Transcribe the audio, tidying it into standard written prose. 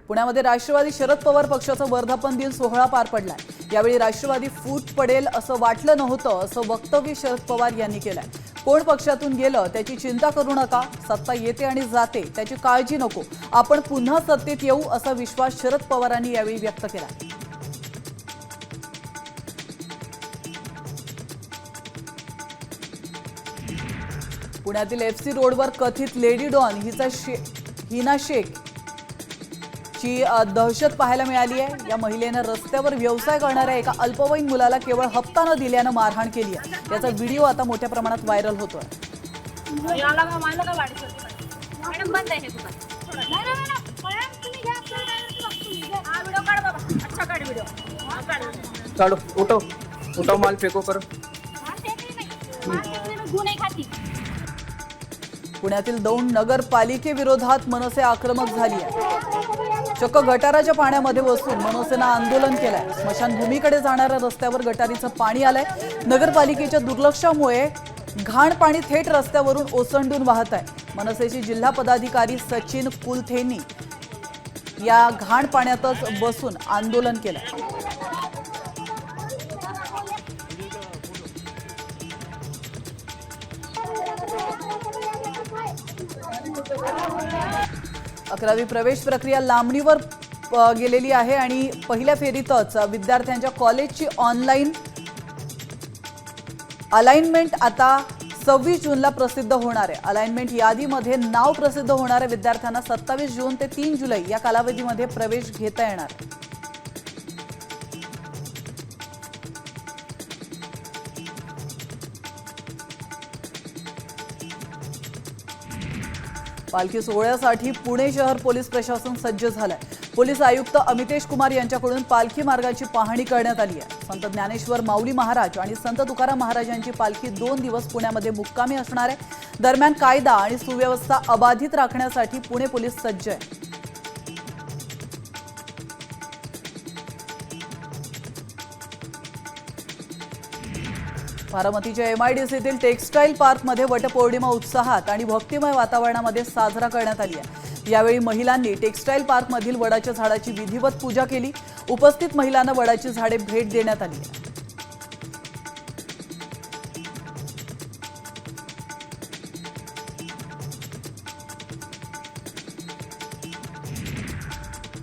पुण्यामध्ये राष्ट्रवादी शरद पवार पक्षाचा वर्धापन दिन सोहळा पार पडलाय। यावेळी राष्ट्रवादी फूट पडेल असं वाटलं नव्हतं असं वक्तव्य शरद पवार यांनी केलंय। कोण पक्षातून गेलं त्याची चिंता करू नका, सत्ता येते आणि जाते त्याची काळजी नको, आपण पुन्हा सत्तेत येऊ असा विश्वास शरद पवारांनी यावेळी व्यक्त केला। पुण्यातील एफसी रोडवर कथित लेडी डॉन हिना शेख ची दहशत पाहायला मिळाली आहे। या महिलेने रस्त्यावर व्यवसाय करणाऱ्या एका अल्पवयीन मुलाला केवळ हप्ता न दिल्याने मारहाण केली आहे। याचा व्हिडिओ आता मोठ्या प्रमाणात व्हायरल होतोय। चलो उठो उठो, माल फेको करो। पुण्यातील दौंड नगरपालिकेविरोधात मनसे आक्रमक झाली आहे। चक्क गटाराच्या पाण्यामध्ये बसून मनसेनं आंदोलन केलंय। स्मशानभूमीकडे जाणाऱ्या रस्त्यावर गटारीचं पाणी आलंय। नगरपालिकेच्या दुर्लक्षामुळे घाण पाणी थेट रस्त्यावरून ओसंडून वाहत आहे। मनसेचे जिल्हा पदाधिकारी सचिन कुलथेनी या घाण पाण्यातच बसून आंदोलन केलंय। अकरावी प्रवेश प्रक्रिया लांबणीवर गेलेली आहे आणि पहिल्या फेरीतच विद्यार्थ्यांच्या कॉलेजची ऑनलाईन अलाइनमेंट आता 26 जूनला प्रसिद्ध होणार आहे। अलाइनमेंट यादीमध्ये नाव प्रसिद्ध होणाऱ्या विद्यार्थ्यांना 27 जून ते 3 जुलै या कालावधीमध्ये प्रवेश घेता येणार आहे। पालखी सोहळ्यासाठी पुणे शहर पोलीस प्रशासन सज्ज झालंय। पोलीस आयुक्त अमितेश कुमार यांच्याकडून पालखी मार्गाची पाहणी करण्यात आली आहे। संत ज्ञानेश्वर माऊली महाराज आणि संत तुकाराम महाराजांची पालखी 2 दिवस पुण्यामध्ये मुक्कामी असणार आहे। दरम्यान कायदा आणि सुव्यवस्था अबाधित राखण्यासाठी पुणे पोलीस सज्ज आहे। बारामतीच्या एमआयडीसीतील टेक्सटाईल पार्कमध्ये वटपौर्णिमा उत्साहात आणि भक्तिमय वातावरणामध्ये साजरा करण्यात आली आहे। यावेळी महिलांनी टेक्सटाईल पार्कमधील वडाच्या झाडाची विधिवत पूजा केली। उपस्थित महिलांना वडाची झाडे भेट देण्यात आली आहे।